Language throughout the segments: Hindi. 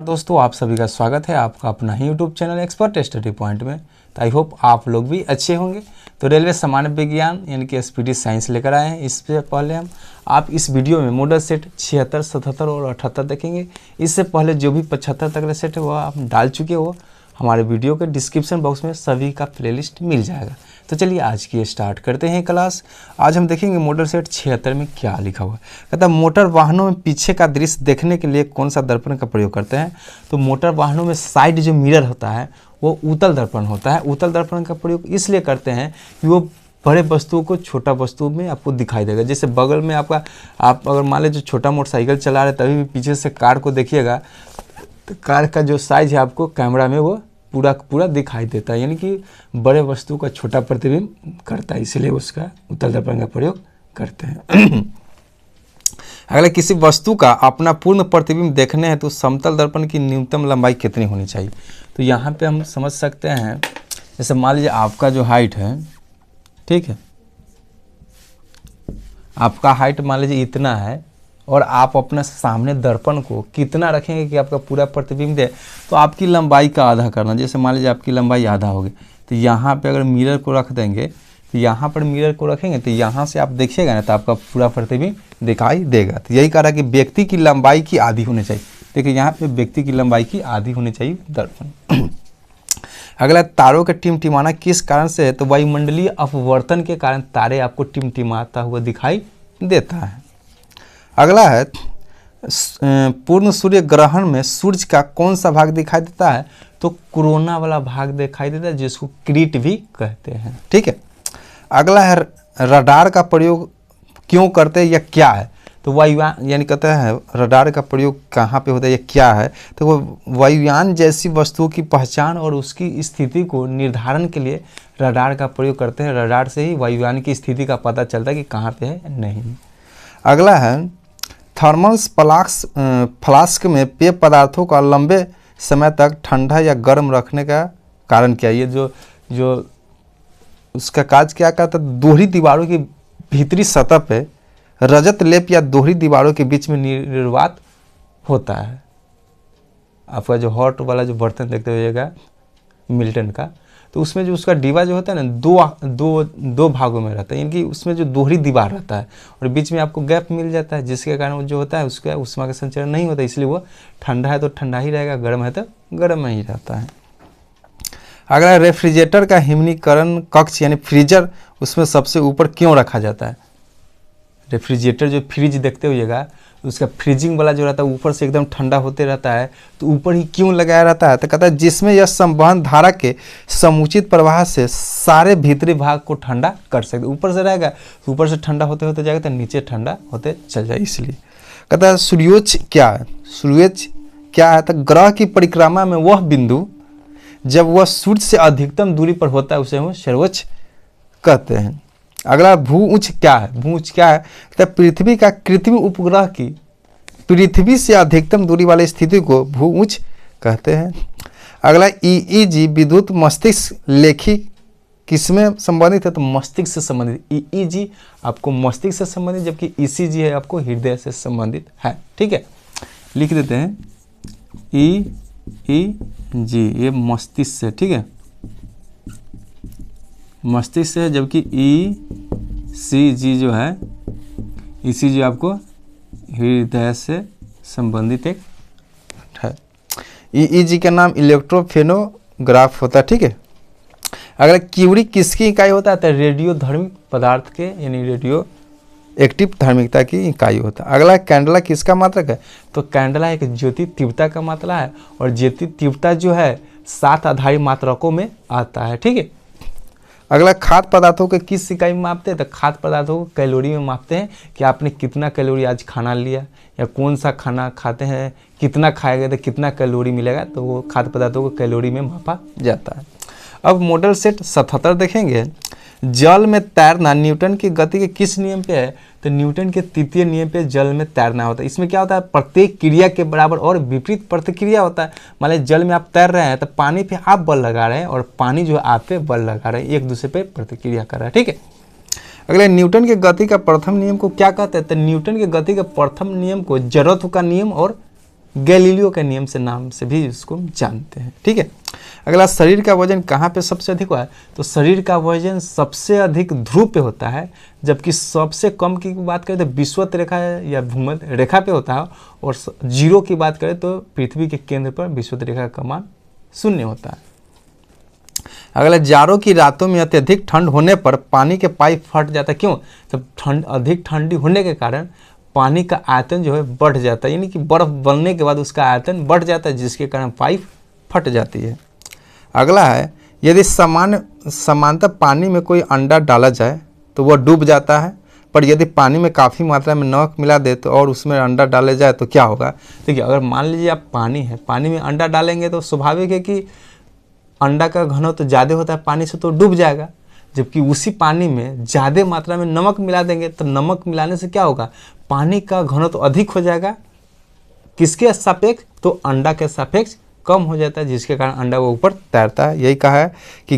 दोस्तों आप सभी का स्वागत है आपका अपना ही YouTube channel expert study point में। तो आई होप आप लोग भी अच्छे होंगे। तो रेलवे सामान्य विज्ञान यानी कि एसपीटी साइंस लेकर आए हैं। इससे पहले आप इस वीडियो में मॉडल सेट 76, 77 और 78 देखेंगे। इससे पहले जो भी 75 तक का सेट है वह आप डाल चुके हो, हमारे वीडियो के डिस्क्रिप्शन बॉक्स में सभी का प्लेलिस्ट मिल जाएगा। तो चलिए आज की स्टार्ट करते हैं क्लास। आज हम देखेंगे मॉडल सेट 76 में क्या लिखा हुआ है। कहता है मोटर वाहनों में पीछे का दृश्य देखने के लिए कौन सा दर्पण का प्रयोग करते हैं। तो मोटर वाहनों में साइड जो मिरर होता है वो उत्तल दर्पण होता है। उत्तल दर्पण का प्रयोग इसलिए करते हैं कि वो बड़े वस्तुओं को छोटा वस्तु में आपको दिखाई देगा। जैसे बगल में आप अगर मान लीजिए छोटा मोटरसाइकिल चला रहे तभी भी पीछे से कार को देखिएगा तो कार का जो साइज है आपको कैमरा में वो पूरा दिखाई देता है, यानी कि बड़े वस्तु का छोटा प्रतिबिंब करता है, इसलिए उसका उत्तल दर्पण का प्रयोग करते हैं। अगला, किसी वस्तु का अपना पूर्ण प्रतिबिंब देखने हैं तो समतल दर्पण की न्यूनतम लंबाई कितनी होनी चाहिए। तो यहाँ पे हम समझ सकते हैं, जैसे मान लीजिए आपका जो हाइट है, ठीक है, आपका हाइट मान लीजिए इतना है और आप अपने सामने दर्पण को कितना रखेंगे कि आपका पूरा प्रतिबिंब दे। तो आपकी लंबाई का आधा करना, जैसे मान लीजिए आपकी लंबाई आधा होगी तो यहाँ पे अगर मिरर को रख देंगे तो यहाँ पर मिरर को रखेंगे तो यहाँ से आप देखिएगा ना तो आपका पूरा प्रतिबिंब दिखाई देगा। तो यही कह रहा है कि व्यक्ति की लंबाई की आधी होनी चाहिए। देखिए यहाँ पे व्यक्ति की लंबाई की आधी होनी चाहिए दर्पण। अगला, तारों का टिमटिमाना किस कारण से है। तो वायुमंडलीय अपवर्तन के कारण तारे आपको टिमटिमाता हुआ दिखाई देता है। अगला है, पूर्ण सूर्य ग्रहण में सूर्य का कौन सा भाग दिखाई देता है। तो कोरोना वाला भाग दिखाई देता है जिसको क्रीट भी कहते हैं, ठीक है। अगला है, रडार का प्रयोग क्यों करते हैं या क्या है। तो वायुयान यानी कहते हैं रडार का प्रयोग कहाँ पे होता है या क्या है। तो वो वायुयान जैसी वस्तुओं की पहचान और उसकी स्थिति को निर्धारण के लिए रडार का प्रयोग करते हैं। रडार से ही वायुयान की स्थिति का पता चलता है कि कहाँ पे है नहीं। अगला है, थर्मल फ्लास्क में पेय पदार्थों का लंबे समय तक ठंडा या गर्म रखने का कारण क्या है। ये जो उसका काज क्या करता है, दोहरी दीवारों की भीतरी सतह पे रजत लेप या दोहरी दीवारों के बीच में निर्वात होता है। आपका जो हॉट वाला जो बर्तन देखते हुएगा मिल्टन का, तो उसमें जो उसका डिब्बा जो होता है ना दो भागों में रहता है, यानी कि उसमें जो दोहरी दीवार रहता है और बीच में आपको गैप मिल जाता है, जिसके कारण वो जो होता है उसका उष्मा का संचरण नहीं होता, इसलिए वो ठंडा है तो ठंडा ही रहेगा, गर्म है तो गर्म ही रहता है। अगला, रेफ्रिजरेटर का हिमनीकरण कक्ष यानी फ्रीजर उसमें सबसे ऊपर क्यों रखा जाता है। रेफ्रिजरेटर जो फ्रिज देखते हुएगा उसका फ्रीजिंग वाला जो रहता है ऊपर से एकदम ठंडा होते रहता है, तो ऊपर ही क्यों लगाया रहता है। तो कहता है जिसमें यह संवहन धारा के समुचित प्रवाह से सारे भीतरी भाग को ठंडा कर सकते। ऊपर से रहेगा तो ऊपर से ठंडा होते होते जाएगा तो नीचे ठंडा होते चल जाए, इसलिए कहता है सूर्योच्च क्या है। सूर्योच्च क्या है, तो ग्रह की परिक्रमा में वह बिंदु जब वह सूर्य से अधिकतम दूरी पर होता है उसे हम सर्वोच्च कहते हैं। अगला, भू उच्च क्या है। भू उच्च क्या है, तो पृथ्वी का कृत्रिम उपग्रह की पृथ्वी से अधिकतम दूरी वाली स्थिति को भू उच्च कहते हैं। अगला, ईईजी विद्युत मस्तिष्क लेखी किसमें संबंधित है। तो मस्तिष्क से संबंधित। ईईजी आपको मस्तिष्क से संबंधित, जबकि ईसीजी है आपको हृदय से संबंधित है, ठीक है। लिख देते हैं ईईजी, ये मस्तिष्क से, ठीक है, मस्तिष्क से है, जबकि ईसीजी जो है ईसीजी आपको हृदय से संबंधित एक है। ईईजी का नाम इलेक्ट्रोफेनोग्राफ होता है, ठीक है। अगर क्यूरी किसकी इकाई होता है तो रेडियो धर्मिक पदार्थ के यानी रेडियो एक्टिव धार्मिकता की इकाई होता है। अगला, कैंडला किसका मात्रक है। तो कैंडला एक ज्योति तीव्रता का मात्रा है और ज्योति तीव्रता जो है 7 आधारी मात्रकों में आता है, ठीक है। अगला, खाद्य पदार्थों के किस इकाई में मापते हैं। तो खाद्य पदार्थों को कैलोरी में मापते हैं कि आपने कितना कैलोरी आज खाना लिया या कौन सा खाना खाते हैं, कितना खाएगा तो कितना कैलोरी मिलेगा, तो वो खाद्य पदार्थों को कैलोरी में मापा जाता है। अब मॉडल सेट 77 देखेंगे। जल में तैरना न्यूटन की गति के किस नियम पे है। तो न्यूटन के तृतीय नियम पे जल में तैरना होता है। इसमें क्या होता है, प्रत्येक क्रिया के बराबर और विपरीत प्रतिक्रिया होता है। मान लीजिए जल में आप तैर रहे हैं तो पानी पे आप बल लगा रहे हैं और पानी जो है आप पे बल लगा रहे हैं, एक दूसरे पे प्रतिक्रिया कर रहा है, ठीक है। अगले, न्यूटन के गति का प्रथम नियम को क्या कहते हैं। तो न्यूटन के गति के प्रथम नियम को जड़त्व का नियम और गैलीलियो के नियम से नाम से भी इसको जानते हैं। ठीक है, अगला, शरीर का वजन कहाँ पे सबसे अधिक हुआ है? तो शरीर का वजन सबसे अधिक ध्रुव पे होता है, जबकि सबसे कम की बात करें तो विषुवत रेखा या भूमध्य रेखा पे होता है, और जीरो की बात करें तो पृथ्वी के केंद्र पर विषुवत रेखा का मान 0 होता है। अगला, जाड़ों की रातों में अत्यधिक ठंड होने पर पानी के पाइप फट जाता है। क्यों? जब अधिक ठंडी होने के कारण पानी का आयतन जो है बढ़ जाता है, यानी कि बर्फ बनने के बाद उसका आयतन बढ़ जाता है, जिसके कारण पाइप फट जाती है। अगला है, यदि समानतः पानी में कोई अंडा डाला जाए तो वह डूब जाता है, पर यदि पानी में काफ़ी मात्रा में नमक मिला दे तो और उसमें अंडा डाले जाए तो क्या होगा? देखिए, अगर मान लीजिए आप पानी में अंडा डालेंगे तो स्वाभाविक है कि अंडा का घनत्व तो ज़्यादा होता है पानी से, तो डूब जाएगा। जबकि उसी पानी में ज़्यादा मात्रा में नमक मिला देंगे तो नमक मिलाने से क्या होगा? पानी का घनत्व तो अधिक हो जाएगा। किसके सापेक्ष? तो अंडा के सापेक्ष कम हो जाता है, जिसके कारण अंडा वो ऊपर तैरता है। यही कहा है कि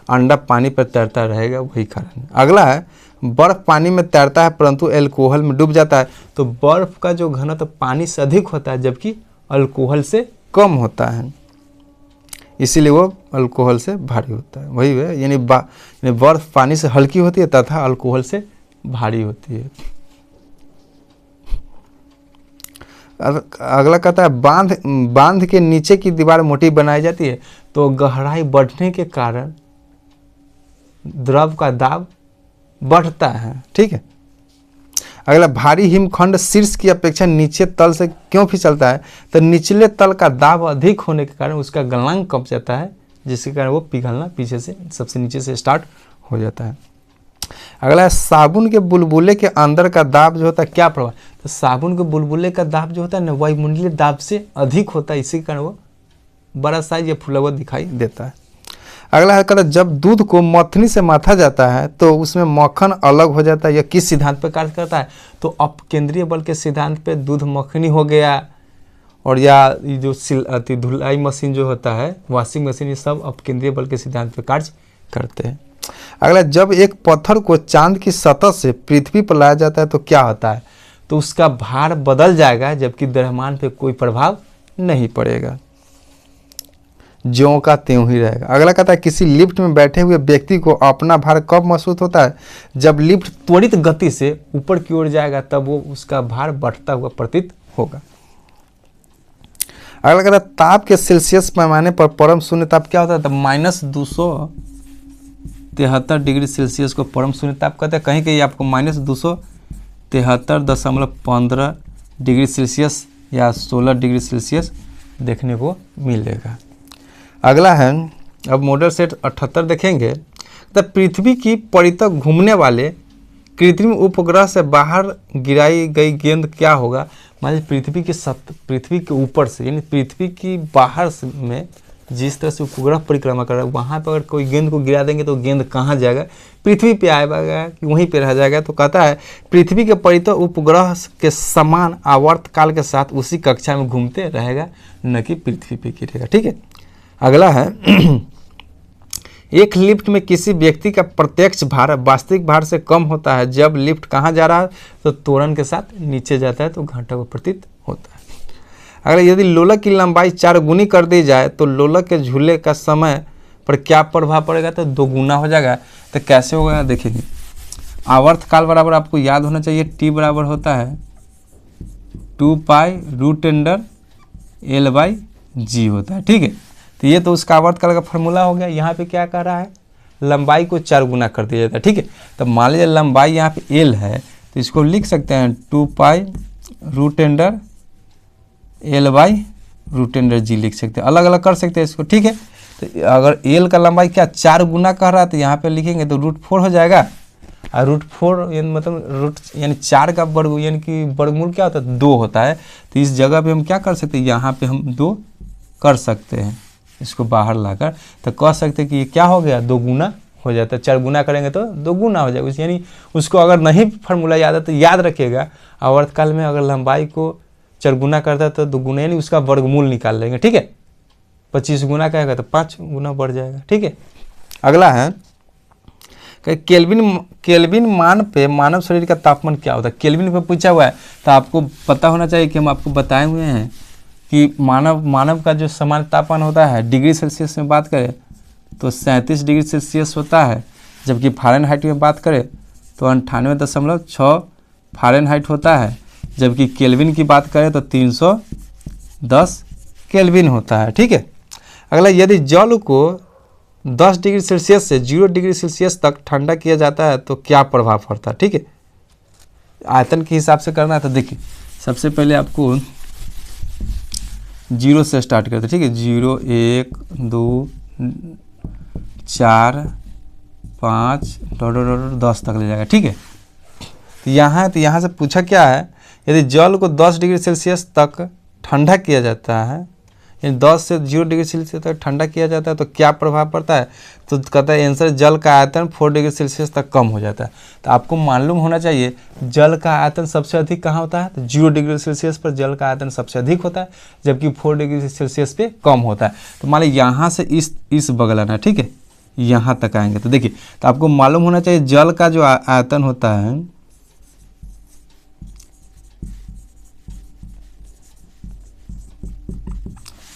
अंडा पानी पर तैरता रहेगा, वही कारण। अगला है, बर्फ पानी में तैरता है परंतु अल्कोहल में डूब जाता है। तो बर्फ का जो घनत्व पानी से अधिक होता है, जबकि अल्कोहल से कम होता है, इसीलिए वो अल्कोहल से भारी होता है। वही है, यानी बर्फ पानी से हल्की होती है तथा अल्कोहल से भारी होती है। अगला कहता है, बांध के नीचे की दीवार मोटी बनाई जाती है, तो गहराई बढ़ने के कारण द्रव का दाब बढ़ता है। ठीक है, अगला, भारी हिमखंड शीर्ष की अपेक्षा नीचे तल से क्यों फिसलता है? तो निचले तल का दाब अधिक होने के कारण उसका गलनांक कम जाता है, जिसके कारण वो पिघलना पीछे से सबसे नीचे से स्टार्ट हो जाता है। अगला, साबुन के बुलबुले के अंदर का दाब जो होता है क्या प्रभाव? तो साबुन के बुलबुले का दाब जो होता है ना, वायुमंडलीय दाब से अधिक होता है, इसी कारण वो बड़ा साइज या फूला हुआ दिखाई देता है। अगला है, जब दूध को मथनी से माथा जाता है तो उसमें मक्खन अलग हो जाता है, यह किस सिद्धांत पर कार्य करता है? तो अपकेंद्रीय बल के सिद्धांत पे दूध मक्खनी हो गया, और या जो धुलाई मशीन जो होता है, वॉशिंग मशीन, ये सब अपकेंद्रीय बल के सिद्धांत पर कार्य करते हैं। अगला, जब एक पत्थर को चांद की सतह से पृथ्वी पर लाया जाता है तो क्या होता है? तो उसका भार बदल जाएगा, जबकि द्रव्यमान पे कोई प्रभाव नहीं पड़ेगा, ज्यों का त्यों ही रहेगा। अगला कहता है, किसी लिफ्ट में बैठे हुए व्यक्ति को अपना भार कब महसूस होता है? जब लिफ्ट त्वरित गति से ऊपर की ओर जाएगा, तब वो उसका भार बढ़ता हुआ प्रतीत होगा। अगला कहता है, ताप के सेल्सियस पैमाने पर परम शून्य ताप क्या होता है? तो -273 डिग्री सेल्सियस को परम शून्य ताप कहते हैं। कहीं कहीं आपको -273.15 डिग्री सेल्सियस या 16 डिग्री सेल्सियस देखने को मिलेगा। अगला है, अब मॉडल सेट 78 देखेंगे। तो पृथ्वी की परितः घूमने वाले कृत्रिम उपग्रह से बाहर गिराई गई गेंद क्या होगा? मान लीजिए पृथ्वी के ऊपर से, यानी पृथ्वी की बाहर में जिस तरह से उपग्रह परिक्रमा कर रहा है, वहाँ पर अगर कोई गेंद को गिरा देंगे तो गेंद कहाँ जाएगा? पृथ्वी पे आएगा कि वहीं पे रह जाएगा? तो कहता है, पृथ्वी के परितः उपग्रह के समान आवर्त काल के साथ उसी कक्षा में घूमते रहेगा, न कि पृथ्वी पे गिरेगा। ठीक है, अगला है, एक लिफ्ट में किसी व्यक्ति का प्रत्यक्ष भार वास्तविक भार से कम होता है जब लिफ्ट कहाँ जा रहा है? तो त्वरण के साथ नीचे जाता है, तो घंटा को प्रतीत होता है। अगर यदि लोलक की लंबाई 4 गुनी कर दी जाए तो लोलक के झूले का समय पर क्या प्रभाव पड़ेगा? तो 2 गुना हो जाएगा। तो कैसे होगा देखिए, आवर्त काल बराबर आपको याद होना चाहिए, टी बराबर होता है 2π√L/g होता है। ठीक है, तो ये तो उसका आवर्त काल का फॉर्मूला हो गया। यहाँ पे क्या कह रहा है? लंबाई को 4 गुना कर दिया जाता है। ठीक है, तो मान लीजिए लंबाई यहाँ पे L है, तो इसको लिख सकते हैं 2π√L/√g लिख सकते हैं, अलग अलग कर सकते हैं इसको। ठीक है, तो अगर L का लंबाई क्या 4 गुना कह रहा है, तो यहाँ पे लिखेंगे तो √4 हो जाएगा। और √4 मतलब यानी 4 का वर्ग, यानी कि वर्गमूल क्या होता है? 2 होता है। तो इस जगह पे हम क्या कर सकते हैं? यहाँ पे हम 2 कर सकते हैं, इसको बाहर लाकर। तो कह सकते हैं कि ये क्या हो गया? 2 गुना हो जाता है। 4 गुना करेंगे तो 2 गुना हो जाएगा। यानी उसको अगर नहीं फार्मूला याद है तो याद रखिएगा, आवर्तकाल में अगर लंबाई को 4 गुना करता है तो 2 गुना, यानी उसका वर्गमूल निकाल लेंगे। ठीक है, 25 गुना कहेगा तो 5 गुना बढ़ जाएगा। ठीक है, अगला है, केल्विन मान पे मानव शरीर का तापमान क्या होता है, केल्विन पे पूछा हुआ है। तो आपको पता होना चाहिए कि हम आपको बताए हुए हैं कि मानव का जो सामान्य तापमान होता है डिग्री सेल्सियस में बात करें तो 37 डिग्री सेल्सियस होता है, जबकि फ़ारेनहाइट में बात करें तो 98.6 फ़ारेनहाइट होता है, जबकि केल्विन की बात करें तो 310 केल्विन होता है। ठीक है। अगला, यदि जल को 10 डिग्री सेल्सियस से 0 डिग्री सेल्सियस तक ठंडा किया जाता है तो क्या प्रभाव पड़ता है। ठीक है, आयतन के हिसाब से करना है। तो देखिए, सबसे पहले आपको 0 से स्टार्ट करते हैं। ठीक है, 0 1 2 4 5 10 तक ले जाएगा। ठीक है, तो यहाँ से पूछा क्या है, यदि जल को 10 डिग्री सेल्सियस तक ठंडा किया जाता है, यानी 10 से 0 डिग्री सेल्सियस तक ठंडा किया जाता है तो क्या प्रभाव पड़ता है। तो कहता है आंसर, जल का आयतन 4 डिग्री सेल्सियस तक कम हो जाता है। तो आपको मालूम होना चाहिए जल का आयतन सबसे अधिक कहाँ होता है, तो 0 डिग्री सेल्सियस पर जल का आयतन सबसे अधिक होता है, जबकि 4 डिग्री सेल्सियस पे कम होता है। तो मान लीजिए यहाँ से इस बगल आना। ठीक है, यहाँ तक आएंगे। तो देखिए, तो आपको मालूम होना चाहिए जल का जो आयतन होता है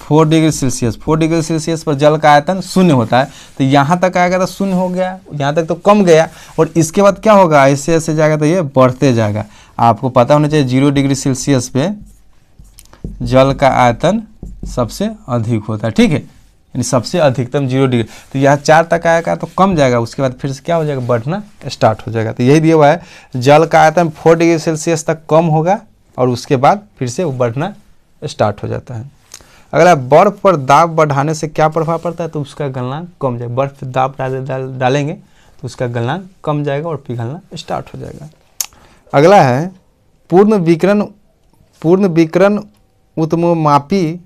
4 डिग्री सेल्सियस पर जल का आयतन 0 होता है। तो यहाँ तक आएगा तो 0 हो गया, यहाँ तक तो कम गया, और इसके बाद क्या होगा, ऐसे ऐसे जाएगा तो ये बढ़ते जाएगा। आपको पता होना चाहिए 0 डिग्री सेल्सियस पे जल का आयतन सबसे अधिक होता है। ठीक है, यानी सबसे अधिकतम 0 डिग्री। तो यहाँ 4 तक आएगा तो कम जाएगा, उसके बाद फिर से क्या हो जाएगा, बढ़ना स्टार्ट हो जाएगा। तो यही दिया हुआ है, जल का आयतन 4 डिग्री सेल्सियस तक कम होगा और उसके बाद फिर से वो बढ़ना स्टार्ट हो जाता है। अगला, बर्फ पर दाब बढ़ाने से क्या प्रभाव पड़ता है, तो उसका गलनांक कम जाएगा। बर्फ पर दाब डालेंगे तो उसका गलनांक कम जाएगा और पिघलना स्टार्ट हो जाएगा। अगला है, पूर्ण विकिरण उत्तमोमापी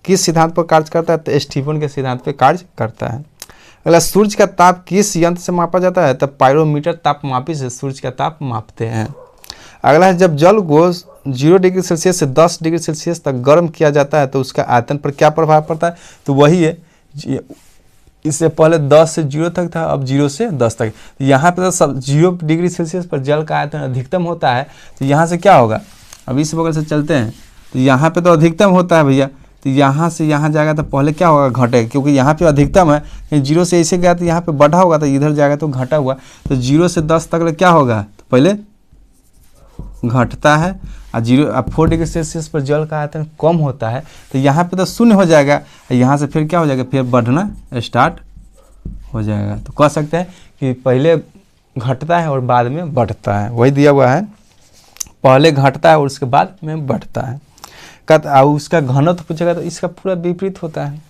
किस सिद्धांत पर कार्य करता है, तो स्टीफन के सिद्धांत पर कार्य करता है। अगला, सूर्य का ताप किस यंत्र से मापा जाता है, तो पायरोमीटर तापमापी से सूर्य का ताप मापते हैं। अगला है, जब जल को 0 डिग्री सेल्सियस से 10 डिग्री सेल्सियस तक गर्म किया जाता है तो उसका आयतन पर क्या प्रभाव पड़ता है, तो वही है, इससे पहले 10 से 0 तक था, अब 0 से 10 तक। यहाँ पे तो सब 0 डिग्री सेल्सियस पर जल का आयतन अधिकतम होता है। तो यहाँ से क्या होगा, अब इस बगल से चलते हैं, तो यहाँ पे तो अधिकतम होता है भैया, तो यहाँ से यहाँ जाएगा तो पहले क्या होगा, घटेगा, क्योंकि यहाँ पे अधिकतम है। 0 से ऐसे गया तो यहाँ पे बढ़ा होगा, तो इधर जाएगा तो घटा हुआ। तो 0 से 10 तक क्या होगा, तो पहले घटता है, और 4 डिग्री सेल्सियस पर जल का आयतन कम होता है, तो यहाँ पे तो 0 हो जाएगा, यहाँ से फिर क्या हो जाएगा, फिर बढ़ना स्टार्ट हो जाएगा। तो कह सकते हैं कि पहले घटता है और बाद में बढ़ता है, वही दिया हुआ है, पहले घटता है और उसके बाद में बढ़ता है। उसका घनत्व पूछेगा तो इसका पूरा विपरीत होता है,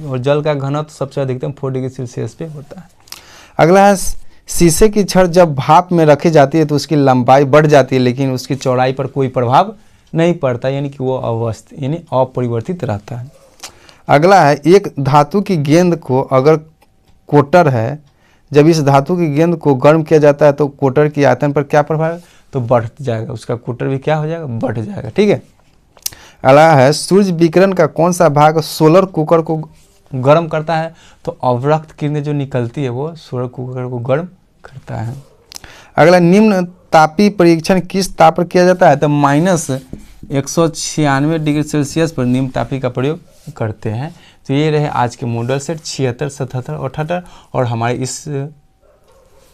और जल का घनत्व सबसे अधिकतम 4 डिग्री सेल्सियस पे होता है। अगला है, शीशे की छड़ जब भाप में रखी जाती है तो उसकी लंबाई बढ़ जाती है, लेकिन उसकी चौड़ाई पर कोई प्रभाव नहीं पड़ता, यानी कि वो अपरिवर्तित रहता है। अगला है, एक धातु की गेंद को अगर कोटर है, जब इस धातु की गेंद को गर्म किया जाता है तो कोटर की आयतन पर क्या प्रभाव है, तो बढ़ जाएगा, उसका कोटर भी क्या हो जाएगा, बढ़ जाएगा। ठीक है। अगला है, सूर्य विकिरण का कौन सा भाग सोलर कुकर को गर्म करता है, तो अवरक्त किरणें जो निकलती है वो सोलर कुकर को गर्म करता है। अगला, निम्न तापी परीक्षण किस ताप पर किया जाता है, तो -196 डिग्री सेल्सियस पर निम्न तापी का प्रयोग करते हैं। तो ये रहे आज के मॉडल सेट 76, 77 और 78, और हमारे इस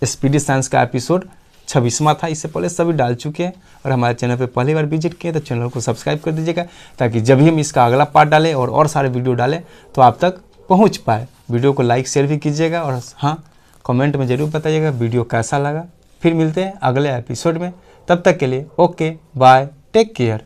स्पीडी साइंस का एपिसोड 26वां था। इससे पहले सभी डाल चुके हैं, और हमारे चैनल पे पहली बार विजिट किए तो चैनल को सब्सक्राइब कर दीजिएगा, ताकि जब भी हम इसका अगला पार्ट डालें और सारे वीडियो डालें तो आप तक पहुंच पाए। वीडियो को लाइक शेयर भी कीजिएगा, और हाँ, कमेंट में ज़रूर बताइएगा वीडियो कैसा लगा। फिर मिलते हैं अगले एपिसोड में, तब तक के लिए ओके बाय, टेक केयर।